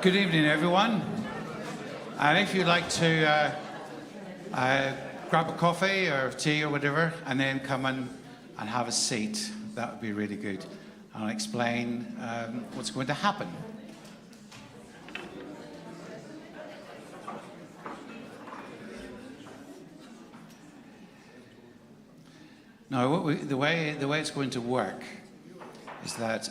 Good evening, everyone. And if you'd like to grab a coffee or tea or whatever, and then come in and have a seat, that would be really good. I'll explain what's going to happen. Now, the way it's going to work is that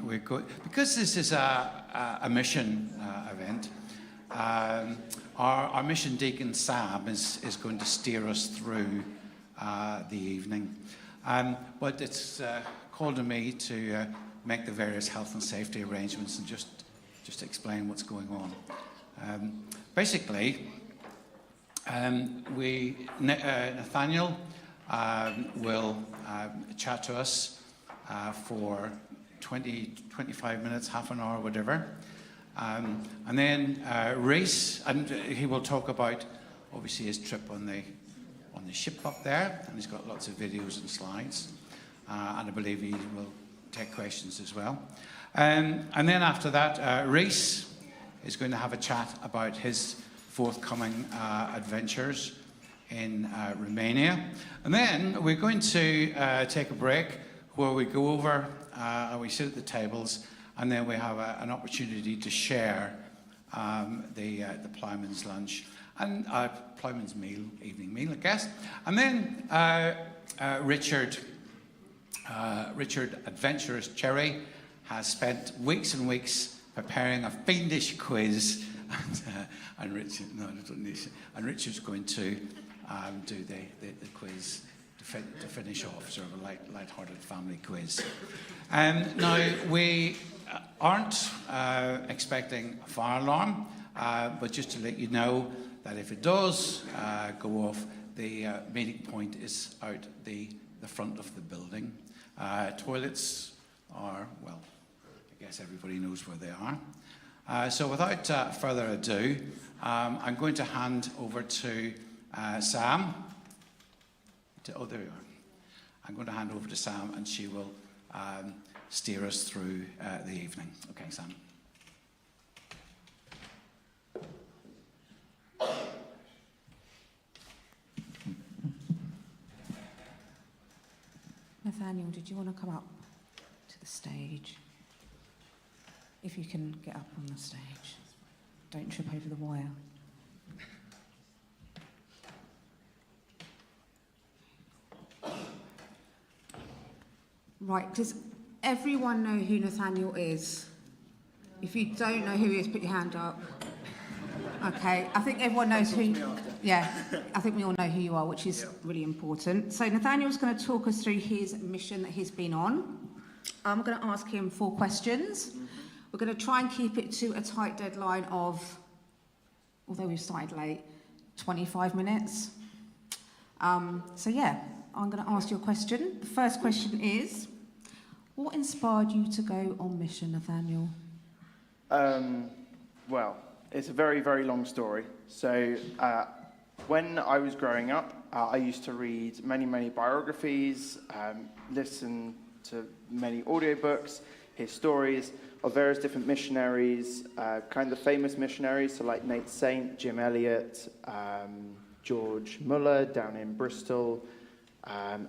we're going, because this is a mission event. Our mission deacon Sam is going to steer us through the evening, but it's called on me to make the various health and safety arrangements and just explain what's going on. Basically, Nathaniel will chat to us for 20-25 minutes, half an hour, whatever. And then Reese, and he will talk about obviously his trip on the ship up there, and he's got lots of videos and slides, and I believe he will take questions as well. And then after that, Reese is going to have a chat about his forthcoming adventures in Romania, and then we're going to take a break where we go over and we sit at the tables, and then we have an opportunity to share the ploughman's lunch and ploughman's meal, evening meal, I guess. And then Richard Adventurous Cherry has spent weeks and weeks preparing a fiendish quiz, and Richard's going to do the quiz to finish off, sort of a light-hearted family quiz. Now, we aren't expecting a fire alarm, but just to let you know that if it does go off, the meeting point is out the front of the building. Toilets are, well, I guess everybody knows where they are. So without further ado, I'm going to hand over to Sam. Oh, there we are. I'm going to hand over to Sam, and she will steer us through the evening. Okay, Sam. Nathaniel, did you want to come up to the stage? If you can get up on the stage. Don't trip over the wire. Right, does everyone know who Nathaniel is? If you don't know who he is, put your hand up. Okay, I think everyone knows who. Yeah, I think we all know who you are, which is really important. So Nathaniel's going to talk us through his mission that he's been on. I'm going to ask him 4 questions. We're going to try and keep it to a tight deadline of, although we've started late, 25 minutes. So yeah, I'm going to ask you a question. The first question is, what inspired you to go on mission, Nathaniel? Well, it's a very, very long story. So when I was growing up, I used to read many, many biographies, listen to many audiobooks, hear stories of various different missionaries, kind of famous missionaries, so like Nate Saint, Jim Elliot, George Muller down in Bristol,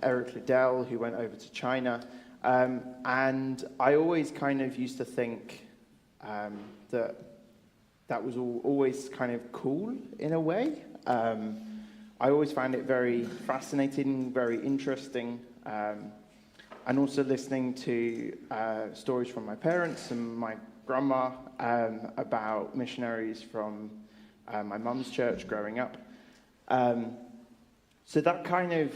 Eric Liddell, who went over to China. And I always kind of used to think that was always kind of cool in a way. I always found it very fascinating, very interesting, and also listening to stories from my parents and my grandma about missionaries from my mum's church growing up. So that kind of,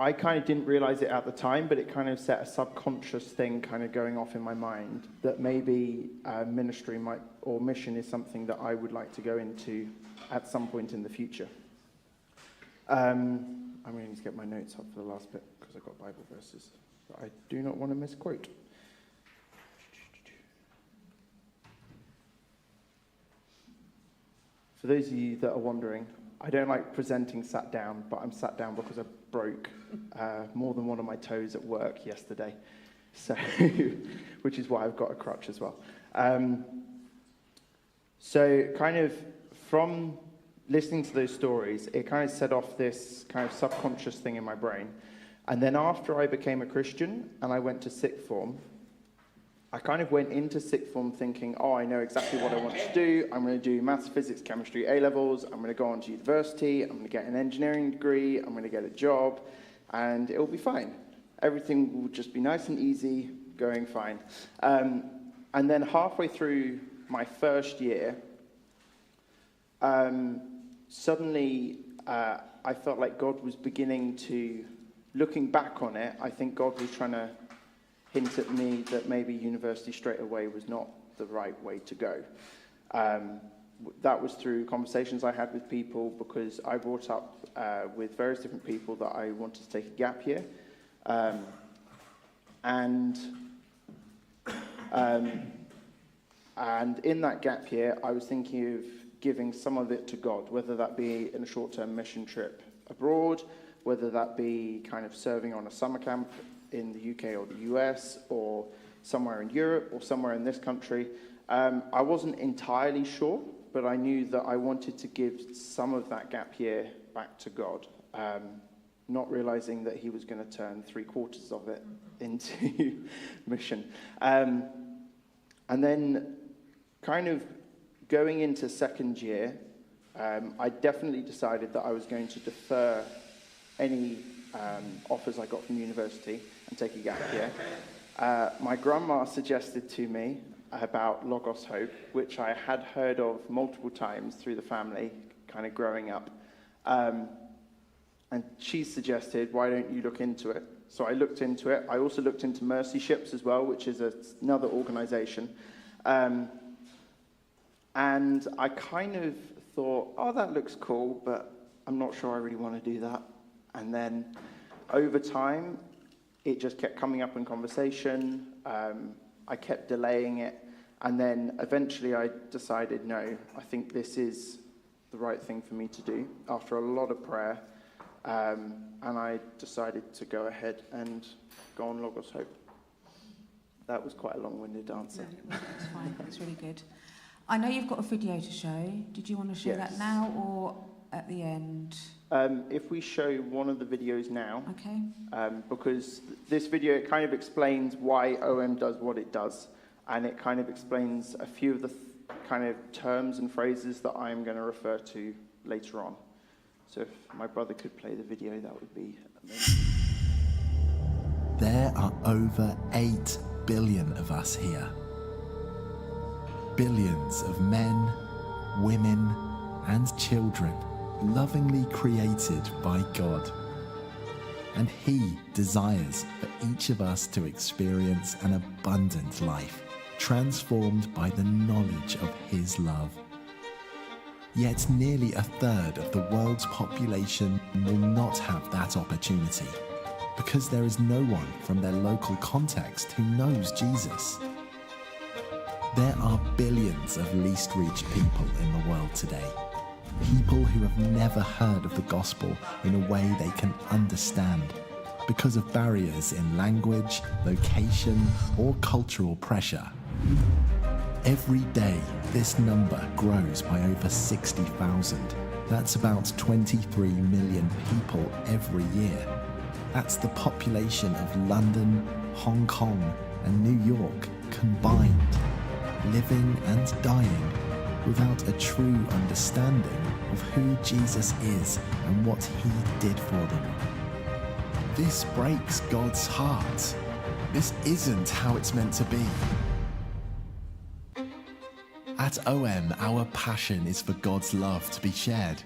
I kind of didn't realize it at the time, but it kind of set a subconscious thing kind of going off in my mind that maybe ministry or mission is something that I would like to go into at some point in the future. I'm going to get my notes up for the last bit because I've got Bible verses that I do not want to misquote. For those of you that are wondering, I don't like presenting sat down, but I'm sat down because I broke more than one of my toes at work yesterday, so which is why I've got a crutch as well. So kind of from listening to those stories, it kind of set off this kind of subconscious thing in my brain. And then after I became a Christian and I went to sixth form, I kind of went into sixth form thinking, oh, I know exactly what I want to do. I'm going to do maths, physics, chemistry, A-levels. I'm going to go on to university. I'm going to get an engineering degree. I'm going to get a job. And it will be fine. Everything will just be nice and easy, going fine. And then halfway through my first year, suddenly I felt like God was beginning to, looking back on it, I think God was trying to hint at me that maybe university straight away was not the right way to go. That was through conversations I had with people, because I brought up with various different people that I wanted to take a gap year. And in that gap year, I was thinking of giving some of it to God, whether that be in a short-term mission trip abroad, whether that be kind of serving on a summer camp in the UK or the US, or somewhere in Europe, or somewhere in this country. I wasn't entirely sure, but I knew that I wanted to give some of that gap year back to God, not realizing that he was going to turn 3/4 of it into mission. And then kind of going into second year, I definitely decided that I was going to defer any offers I got from university and take a gap year. My grandma suggested to me about Logos Hope, which I had heard of multiple times through the family, kind of growing up. And she suggested, why don't you look into it? So I looked into it. I also looked into Mercy Ships as well, which is another organization. And I kind of thought, oh, that looks cool, but I'm not sure I really want to do that. And then over time, it just kept coming up in conversation. I kept delaying it. And then eventually I decided, no, I think this is the right thing for me to do after a lot of prayer. And I decided to go ahead and go on Logos Hope. That was quite a long-winded answer. No, it's fine. It's really good. I know you've got a video to show. Did you want to show that now or at the end? If we show one of the videos now, Okay. Because this video, it kind of explains why OM does what it does, and it kind of explains a few of the kind of terms and phrases that I'm going to refer to later on. So if my brother could play the video, that would be amazing. There are over 8 billion of us here. Billions of men, women, and children lovingly created by God. And He desires for each of us to experience an abundant life, transformed by the knowledge of His love. Yet nearly 1/3 of the world's population will not have that opportunity, because there is no one from their local context who knows Jesus. There are billions of least reached people in the world today. People who have never heard of the gospel in a way they can understand, because of barriers in language, location, or cultural pressure. Every day, this number grows by over 60,000. That's about 23 million people every year. That's the population of London, Hong Kong, and New York combined, living and dying without a true understanding of who Jesus is and what He did for them. This breaks God's heart. This isn't how it's meant to be. At OM, our passion is for God's love to be shared.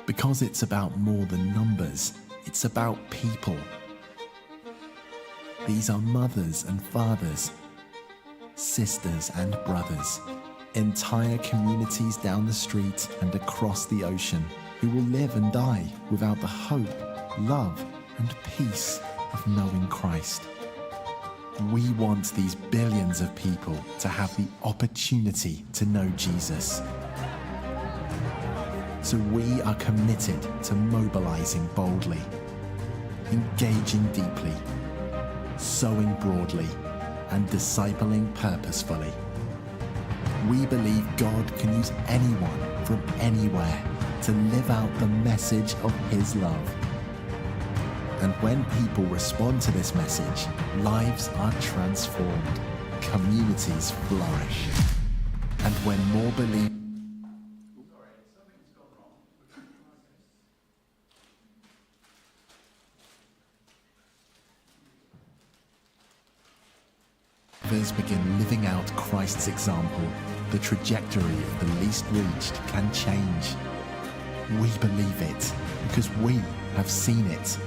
Because it's about more than numbers, It's about people. These are mothers and fathers, sisters and brothers, entire communities down the street and across the ocean who will live and die without the hope, love, and peace of knowing Christ. We want these billions of people to have the opportunity to know Jesus. So we are committed to mobilizing boldly, engaging deeply, sowing broadly, and discipling purposefully. We believe God can use anyone from anywhere to live out the message of his love. And when people respond to this message, lives are transformed, communities flourish. And when more believers begin living out Christ's example, the trajectory of the least reached can change. We believe it because we have seen it.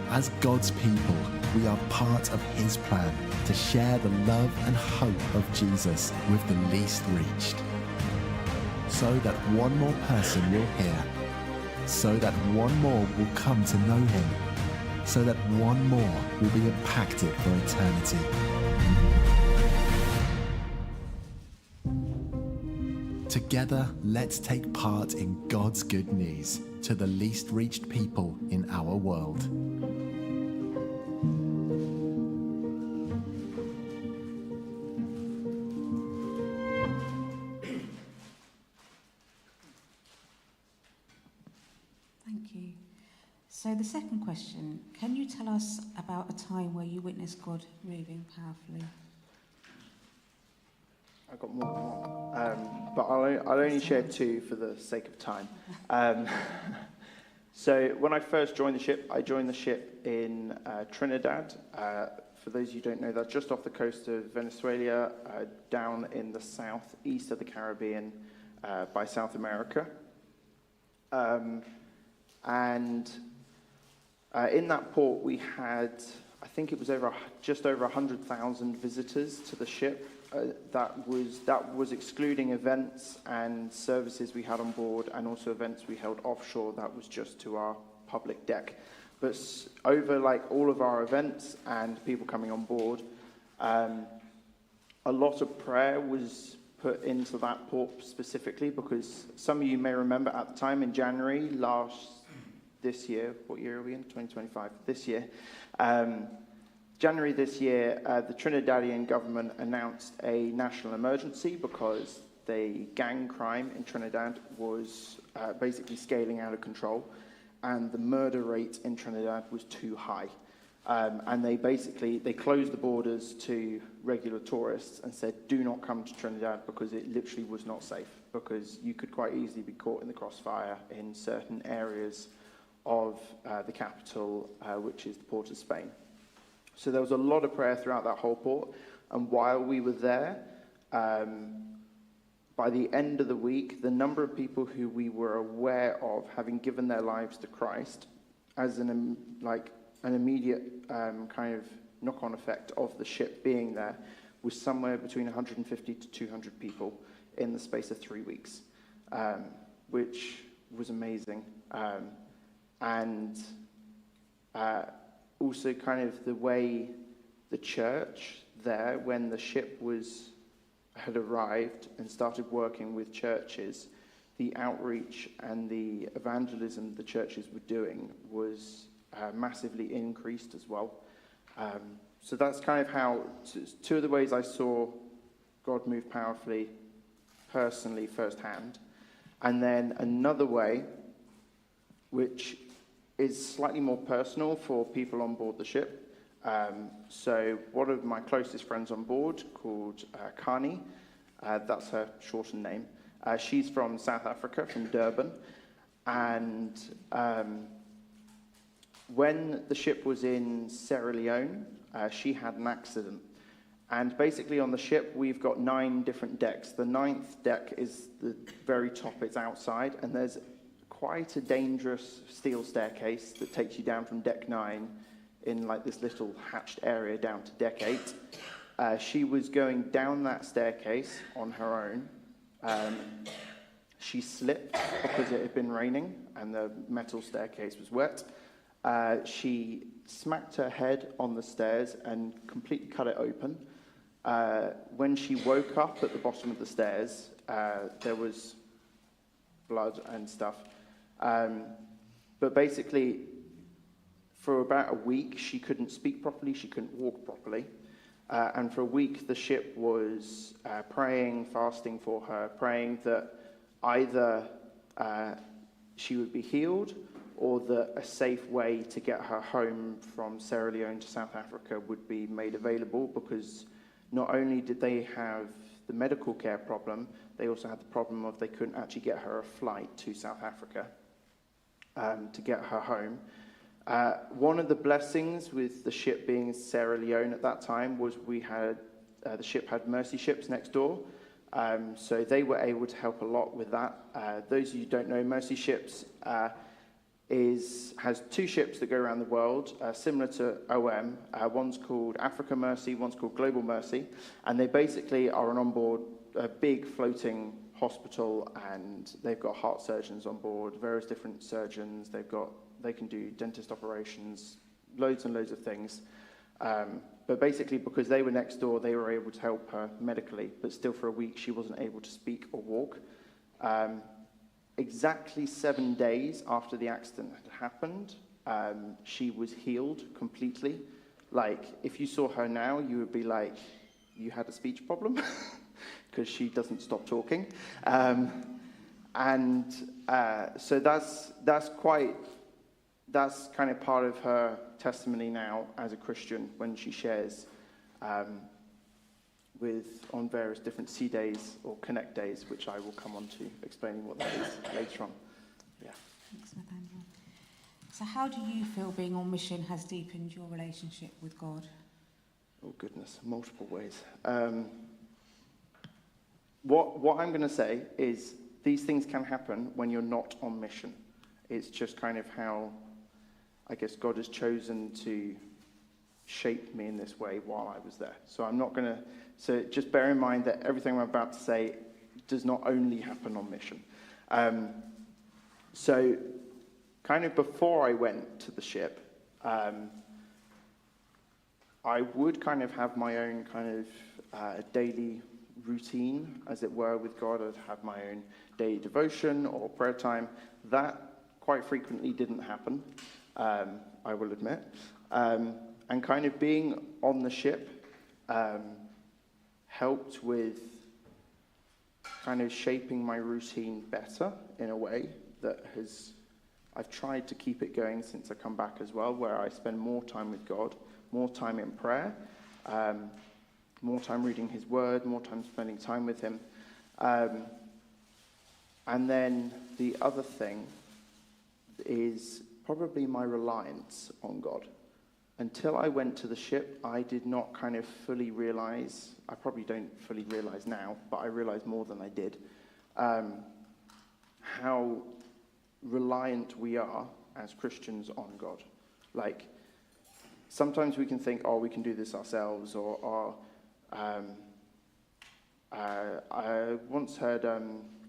As God's people, we are part of his plan to share the love and hope of Jesus with the least reached. So that one more person will hear, so that one more will come to know him, so that one more will be impacted for eternity. Together, let's take part in God's good news to the least reached people in our world. Thank you. So the second question, can you tell us about a time where you witnessed God moving powerfully? I've got more, but I'll only share two for the sake of time. So when I first joined the ship, I joined the ship in Trinidad. For those of you who don't know, that's just off the coast of Venezuela, down in the southeast of the Caribbean by South America. And in that port, we had, I think it was just over 100,000 visitors to the ship. That was excluding events and services we had on board, and also events we held offshore. That was just to our public deck. But over all of our events and people coming on board, a lot of prayer was put into that port specifically, because some of you may remember at the time in January this year, what year are we in? 2025. This year. January this year, the Trinidadian government announced a national emergency because the gang crime in Trinidad was basically scaling out of control, and the murder rate in Trinidad was too high. And they closed the borders to regular tourists and said, do not come to Trinidad, because it literally was not safe, because you could quite easily be caught in the crossfire in certain areas of the capital, which is the Port of Spain. So there was a lot of prayer throughout that whole port. And while we were there, by the end of the week, the number of people who we were aware of having given their lives to Christ as an immediate kind of knock-on effect of the ship being there was somewhere between 150 to 200 people in the space of 3 weeks, which was amazing. And also kind of the way the church there, when the ship had arrived and started working with churches, the outreach and the evangelism the churches were doing was massively increased as well. So that's kind of how, two of the ways I saw God move powerfully, personally, firsthand. And then another way, which is slightly more personal for people on board the ship. So one of my closest friends on board, called Kani, that's her shortened name. She's from South Africa, from Durban. And when the ship was in Sierra Leone, she had an accident. And basically on the ship, we've got 9 different decks. The 9th deck is the very top, it's outside, and there's quite a dangerous steel staircase that takes you down from deck 9 in like this little hatched area down to deck 8. She was going down that staircase on her own. She slipped because it had been raining and the metal staircase was wet. She smacked her head on the stairs and completely cut it open. When she woke up at the bottom of the stairs, there was blood and stuff. But basically, for about a week, she couldn't speak properly, she couldn't walk properly. And for a week, the ship was praying, fasting for her, praying that either she would be healed or that a safe way to get her home from Sierra Leone to South Africa would be made available, because not only did they have the medical care problem, they also had the problem of they couldn't actually get her a flight to South Africa to get her home. One of the blessings with the ship being in Sierra Leone at that time was we had the ship had mercy ships next door, so they were able to help a lot with that. Those of you who don't know, mercy ships has 2 ships that go around the world, similar to OM. One's called Africa Mercy, one's called Global Mercy, and they basically are an onboard, a big floating hospital, and they've got heart surgeons on board, various different surgeons. They can do dentist operations, loads and loads of things. But basically, because they were next door, they were able to help her medically, but still for a week she wasn't able to speak or walk. Exactly 7 days after the accident had happened, she was healed completely. Like, if you saw her now, you would be like, you had a speech problem, because she doesn't stop talking. So that's kind of part of her testimony now as a Christian when she shares on various different C days or Connect days, which I will come on to explaining what that is later on. Yeah. Thanks, Nathaniel. So how do you feel being on mission has deepened your relationship with God? Oh goodness, multiple ways. What I'm going to say is these things can happen when you're not on mission. It's just kind of how, I guess, God has chosen to shape me in this way while I was there. So just bear in mind that everything I'm about to say does not only happen on mission. So kind of before I went to the ship, I would kind of have my own kind of daily routine, as it were, with God. I'd have my own daily devotion or prayer time. That quite frequently didn't happen, I will admit. And kind of being on the ship helped with kind of shaping my routine better in a way that I've tried to keep it going since I come back as well, where I spend more time with God, more time in prayer, more time reading his word, more time spending time with him. And then the other thing is probably my reliance on God. Until I went to the ship, I did not kind of fully realize, I probably don't fully realize now, but I realize more than I did, how reliant we are as Christians on God. Like, sometimes we can think, oh, we can do this ourselves, or I once heard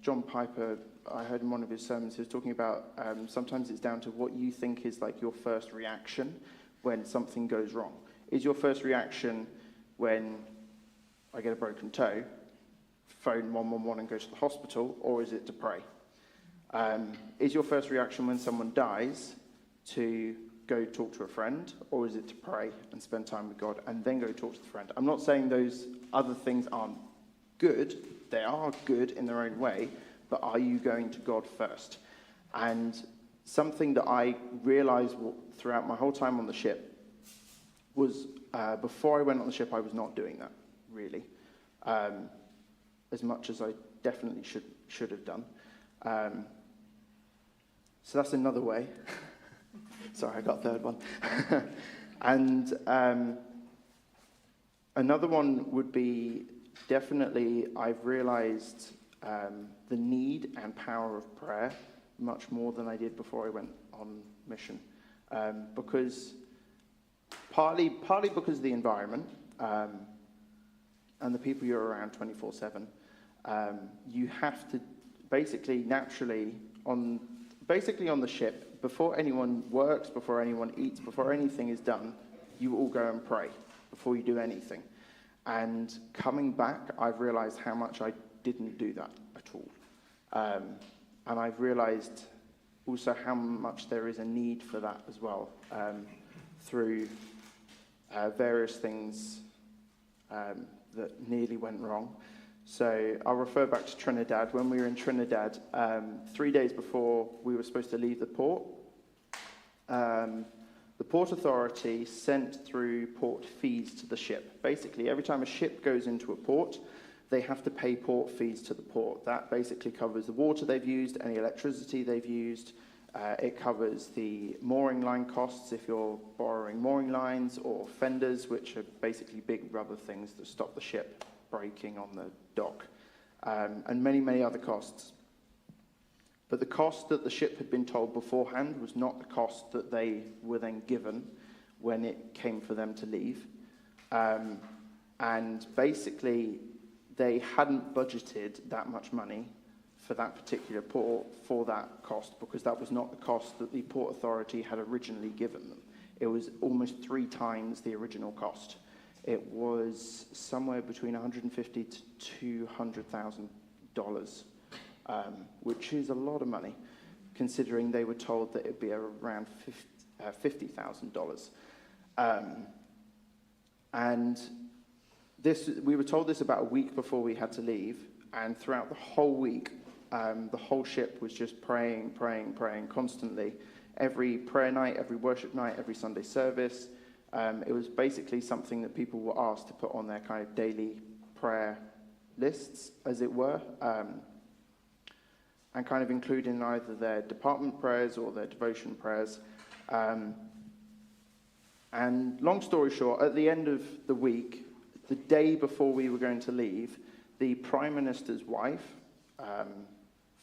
John Piper, I heard in one of his sermons, he was talking about sometimes it's down to what you think is like your first reaction when something goes wrong. Is your first reaction when I get a broken toe, phone 111 and go to the hospital, or is it to pray? Is your first reaction when someone dies to go talk to a friend, or is it to pray and spend time with God and then go talk to the friend? I'm not saying those other things aren't good. They are good in their own way, but are you going to God first? And something that I realized throughout my whole time on the ship was before I went on the ship, I was not doing that, really, as much as I definitely should have done. So that's another way. Sorry, I got a third one. And another one would be definitely I've realized the need and power of prayer much more than I did before I went on mission. Because partly because of the environment and the people you're around 24/7, you have to basically naturally on the ship, before anyone works, before anyone eats, before anything is done, you all go and pray before you do anything. And coming back, I've realized how much I didn't do that at all. And I've realized also how much there is a need for that as well, through various things that nearly went wrong. So I'll refer back to Trinidad. When we were in Trinidad, 3 days before we were supposed to leave the port, the port authority sent through port fees to the ship. Basically, every time a ship goes into a port, they have to pay port fees to the port. That basically covers the water they've used, any electricity they've used. It covers the mooring line costs if you're borrowing mooring lines, or fenders, which are basically big rubber things that stop the ship breaking on the dock, and many, many other costs. But the cost that the ship had been told beforehand was not the cost that they were then given when it came for them to leave. And basically, they hadn't budgeted that much money for that particular port for that cost, because that was not the cost that the port authority had originally given them. It was almost 3 times the original cost. It was somewhere between $150,000 to $200,000, which is a lot of money, considering they were told that it'd be around $50,000. And we were told this about a week before we had to leave, and throughout the whole week, the whole ship was just praying constantly. Every prayer night, every worship night, every Sunday service. It was basically something that people were asked to put on their kind of daily prayer lists, as it were, and kind of include in either their department prayers or their devotion prayers. And long story short, at the end of the week, the day before we were going to leave, the Prime Minister's wife,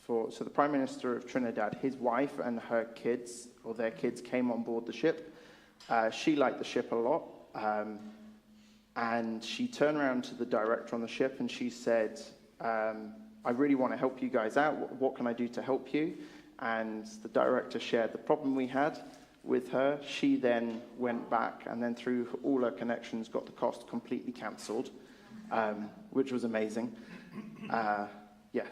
so the Prime Minister of Trinidad, his wife and her kids, or their kids, came on board the ship. She liked the ship a lot, and she turned around to the director on the ship and she said, I really want to help you guys out. What can I do to help you? And the director shared the problem we had with her. She then went back and then through all her connections got the cost completely cancelled, which was amazing.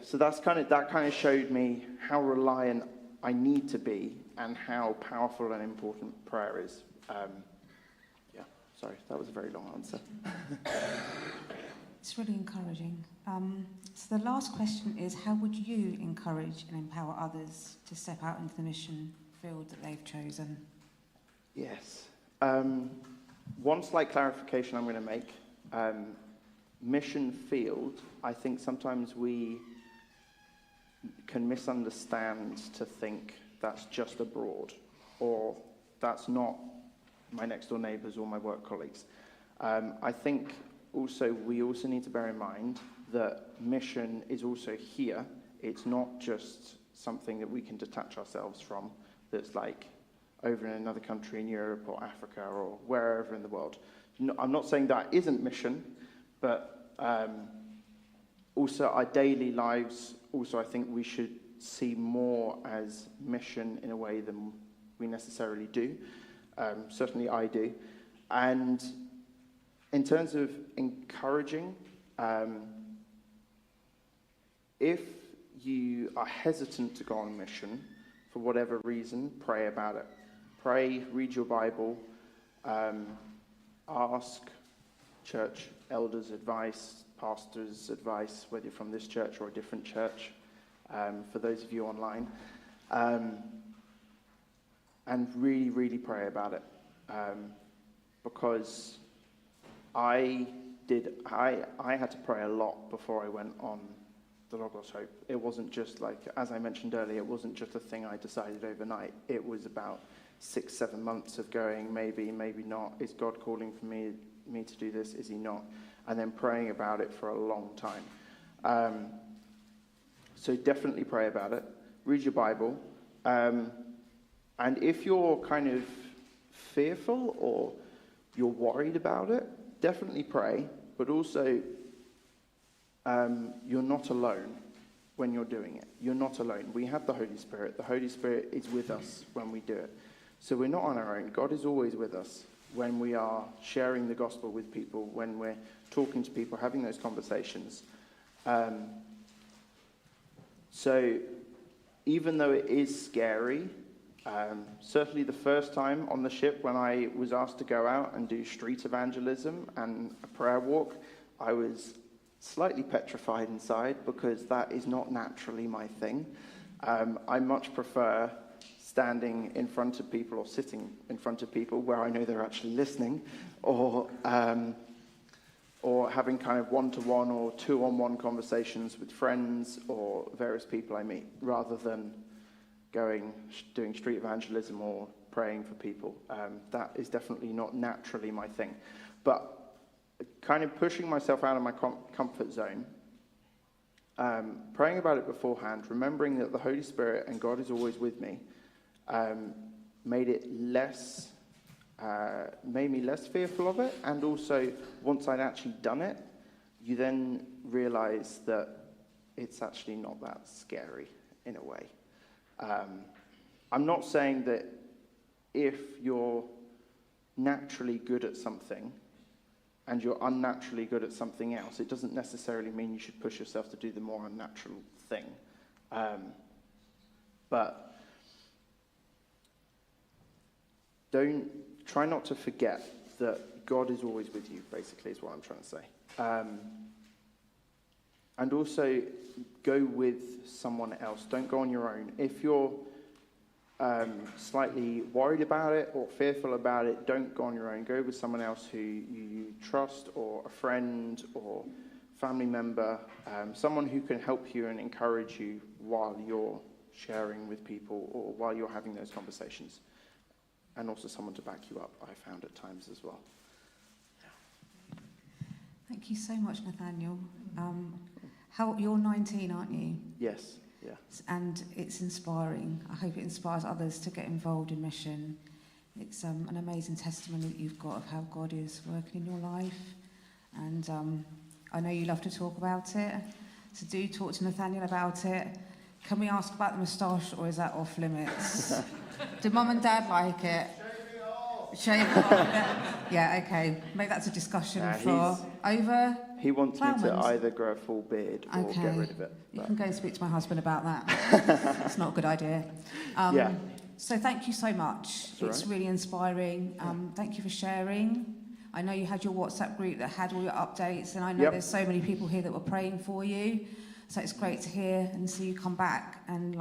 So that kind of showed me how reliant I need to be and how powerful and important prayer is. Sorry, that was a very long answer. It's really encouraging. So the last question is, how would you encourage and empower others to step out into the mission field that they've chosen? Yes. One slight clarification I'm going to make. Mission field, I think sometimes we can misunderstand to think that's just abroad, or that's not my next door neighbours or my work colleagues. I think also we also need to bear in mind that mission is also here. It's not just something that we can detach ourselves from, that's like over in another country in Europe or Africa or wherever in the world. I'm not saying that isn't mission, but also our daily lives, also I think we should see more as mission in a way than we necessarily do. Certainly I do. And in terms of encouraging, if you are hesitant to go on mission for whatever reason, pray about it. Pray, read your Bible, ask church elders' advice, pastors' advice, whether you're from this church or a different church, for those of you online. And really, really pray about it. Because I had to pray a lot before I went on the Logos Hope. It wasn't just like, as I mentioned earlier, it wasn't just a thing I decided overnight. It was about 6-7 months of going, maybe not. Is God calling for me to do this? Is he not? And then praying about it for a long time. So definitely pray about it. Read your Bible. And if you're kind of fearful or you're worried about it, definitely pray, but also you're not alone when you're doing it. You're not alone. We have the Holy Spirit. The Holy Spirit is with us when we do it. So we're not on our own. God is always with us when we are sharing the gospel with people, when we're talking to people, having those conversations. So even though it is scary, certainly the first time on the ship when I was asked to go out and do street evangelism and a prayer walk, I was slightly petrified inside because that is not naturally my thing. I much prefer standing in front of people or sitting in front of people where I know they're actually listening, or having kind of one-to-one or two-on-one conversations with friends or various people I meet, rather than doing street evangelism or praying for people. That is definitely not naturally my thing. But kind of pushing myself out of my comfort zone, praying about it beforehand, remembering that the Holy Spirit and God is always with me, made me less fearful of it. And also, once I'd actually done it, you then realize that it's actually not that scary in a way. I'm not saying that if you're naturally good at something and you're unnaturally good at something else, it doesn't necessarily mean you should push yourself to do the more unnatural thing. But try not to forget that God is always with you, basically, is what I'm trying to say. And also, go with someone else. Don't go on your own. If you're slightly worried about it or fearful about it, don't go on your own. Go with someone else who you trust, or a friend or family member, someone who can help you and encourage you while you're sharing with people or while you're having those conversations. And also someone to back you up, I found at times as well. Thank you so much, Nathaniel. You're 19, aren't you? Yes, yeah. And it's inspiring. I hope it inspires others to get involved in mission. It's an amazing testimony that you've got of how God is working in your life. And I know you love to talk about it. So do talk to Nathaniel about it. Can we ask about the moustache, or is that off limits? Do Mum and Dad like it? Shave it off. Yeah, okay. Maybe that's a discussion for over. He wants me to Plowman's. either grow a full beard or get rid of it. You can go and speak to my husband about that. It's not a good idea. Yeah. So thank you so much. It's really inspiring. Thank you for sharing. I know you had your WhatsApp group that had all your updates, and I know there's so many people here that were praying for you. So it's great to hear and see you come back and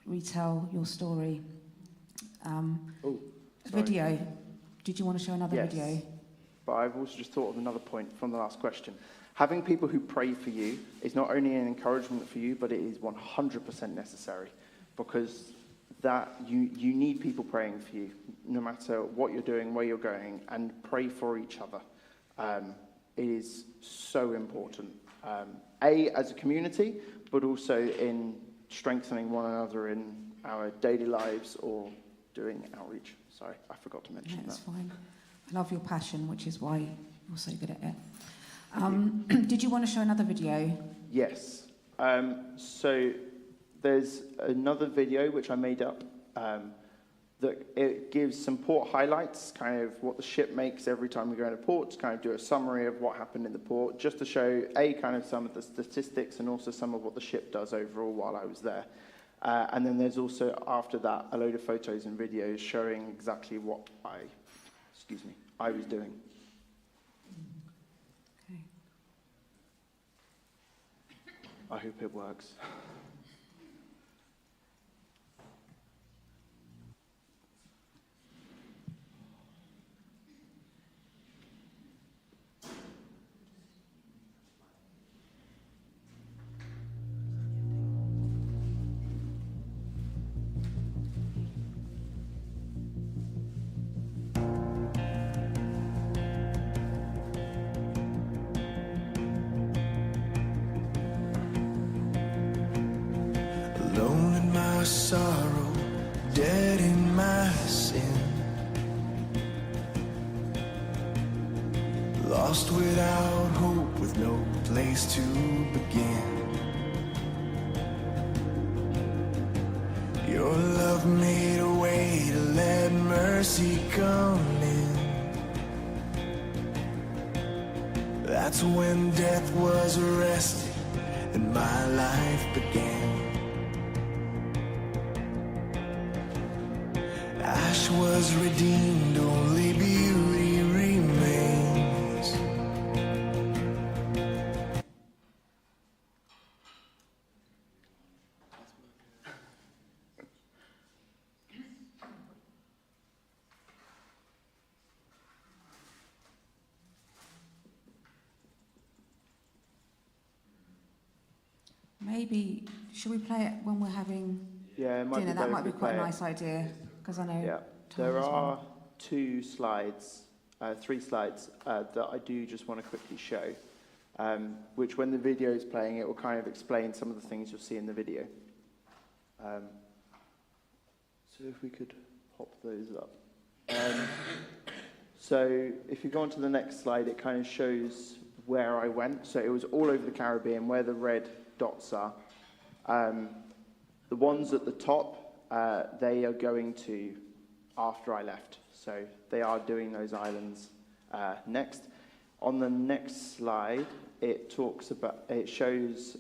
retell your story. Video. Did you want to show another video? But I've also just thought of another point from the last question. Having people who pray for you is not only an encouragement for you, but it is 100% necessary, because that you need people praying for you, no matter what you're doing, where you're going, and pray for each other. It is so important, as a community, but also in strengthening one another in our daily lives or doing outreach. Sorry, I forgot to mention that. That's fine. I love your passion, which is why you're so good at it. Did you want to show another video? Yes. So there's another video which I made up that it gives some port highlights, kind of what the ship makes every time we go into port, to kind of do a summary of what happened in the port, just to show kind of some of the statistics and also some of what the ship does overall while I was there. And then there's also, after that, a load of photos and videos showing exactly what I was doing. Okay. I hope it works. Alone in my sorrow, lost without hope, with no place to begin. Your love made a way to let mercy come in. That's when death was arrested and my life began. Ash was redeemed, only beauty remains. Maybe, should we play it when we're having Yeah, it might dinner? be That better might if be we quite a play it. nice idea, because I know Yeah, time there as well. are 2 slides, 3 slides that I do just want to quickly show, which when the video is playing, it will kind of explain some of the things you'll see in the video. So if we could pop those up. So if you go on to the next slide, it kind of shows where I went. So it was all over the Caribbean, where the red dots are. The ones at the top, they are going to after I left. So they are doing those islands next. On the next slide, it shows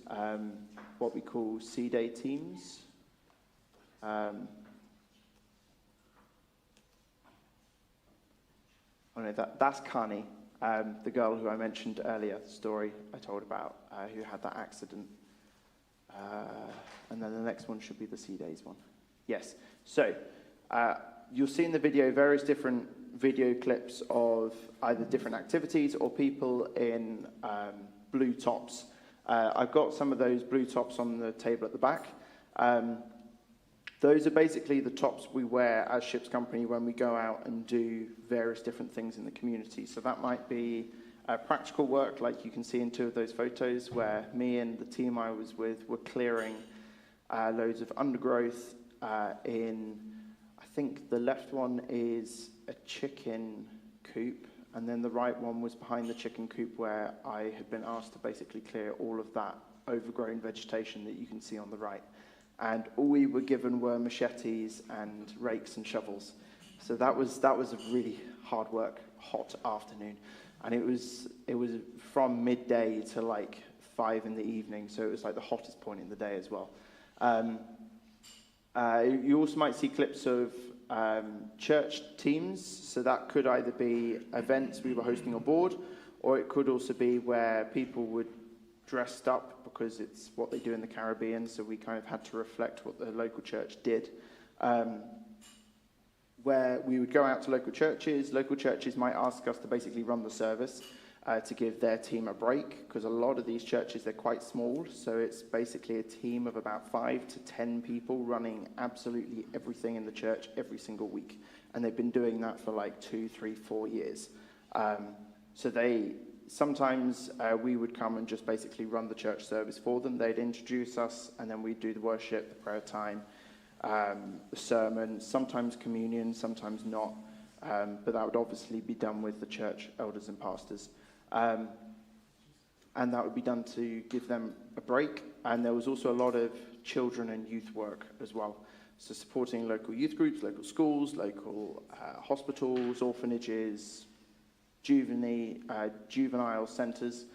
what we call Sea Day teams. Oh no, that's Kani, the girl who I mentioned earlier, the story I told about, who had that accident. And then the next one should be the Sea Days one. Yes. So you'll see in the video various different video clips of either different activities or people in blue tops. I've got some of those blue tops on the table at the back. Those are basically the tops we wear as Ship's Company when we go out and do various different things in the community. So that might be practical work, like you can see in 2 of those photos, where me and the team I was with were clearing loads of undergrowth in, I think the left one is a chicken coop, and then the right one was behind the chicken coop, where I had been asked to basically clear all of that overgrown vegetation that you can see on the right. And all we were given were machetes and rakes and shovels. So that was a really hard work, hot afternoon. And it was from midday to like 5 in the evening, so it was like the hottest point in the day as well. You also might see clips of church teams, so that could either be events we were hosting on board, or it could also be where people would dressed up, because it's what they do in the Caribbean, so we kind of had to reflect what the local church did. Where we would go out to local churches might ask us to basically run the service to give their team a break, because a lot of these churches, they're quite small, so it's basically a team of about 5 to 10 people running absolutely everything in the church every single week, and they've been doing that for like 2, 3, 4 years. Sometimes we would come and just basically run the church service for them. They'd introduce us, and then we'd do the worship, the prayer time, the sermon, sometimes communion, sometimes not. But that would obviously be done with the church elders and pastors. And that would be done to give them a break. And there was also a lot of children and youth work as well. So supporting local youth groups, local schools, local hospitals, orphanages, juvenile centres.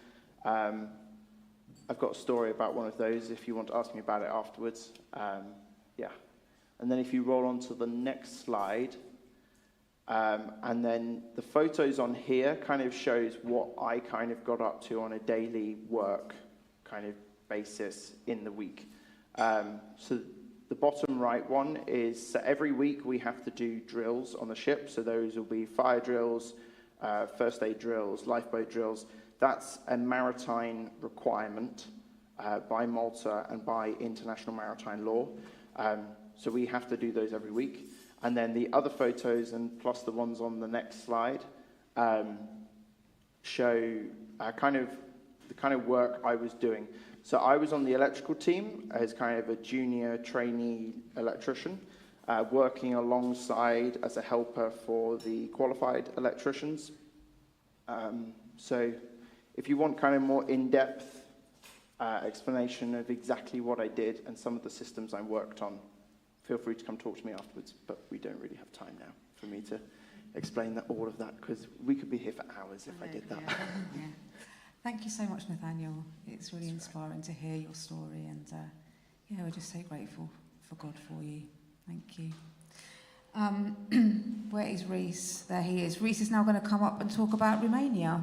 I've got a story about one of those if you want to ask me about it afterwards. Yeah. And then if you roll on to the next slide, and then the photos on here kind of shows what I kind of got up to on a daily work kind of basis in the week. So the bottom right one is, so every week we have to do drills on the ship. So those will be fire drills, first aid drills, lifeboat drills. That's a maritime requirement by Malta and by international maritime law. So we have to do those every week. And then the other photos, and plus the ones on the next slide, show the kind of work I was doing. So I was on the electrical team as kind of a junior trainee electrician, working alongside as a helper for the qualified electricians. So if you want kind of more in-depth explanation of exactly what I did and some of the systems I worked on, feel free to come talk to me afterwards, but we don't really have time now for me to explain all of that, because we could be here for hours if I did that. Yeah. Thank you so much, Nathaniel. It's really inspiring to hear your story, and yeah, we're just so grateful for God for you. Thank you. Where is Reese? There he is. Reese is now going to come up and talk about Romania.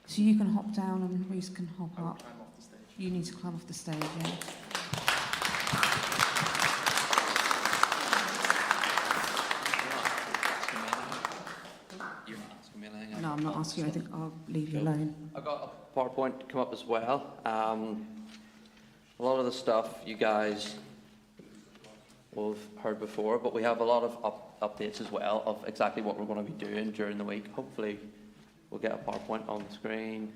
So you can hop down and Reese can hop up. Climb off the stage. You need to climb off the stage, yeah. You're not asking me anything. No, I'm not asking you anything. I'll leave you alone. I've got a PowerPoint to come up as well. A lot of the stuff you guys will have heard before, but we have a lot of updates as well of exactly what we're going to be doing during the week. Hopefully we'll get a PowerPoint on the screen.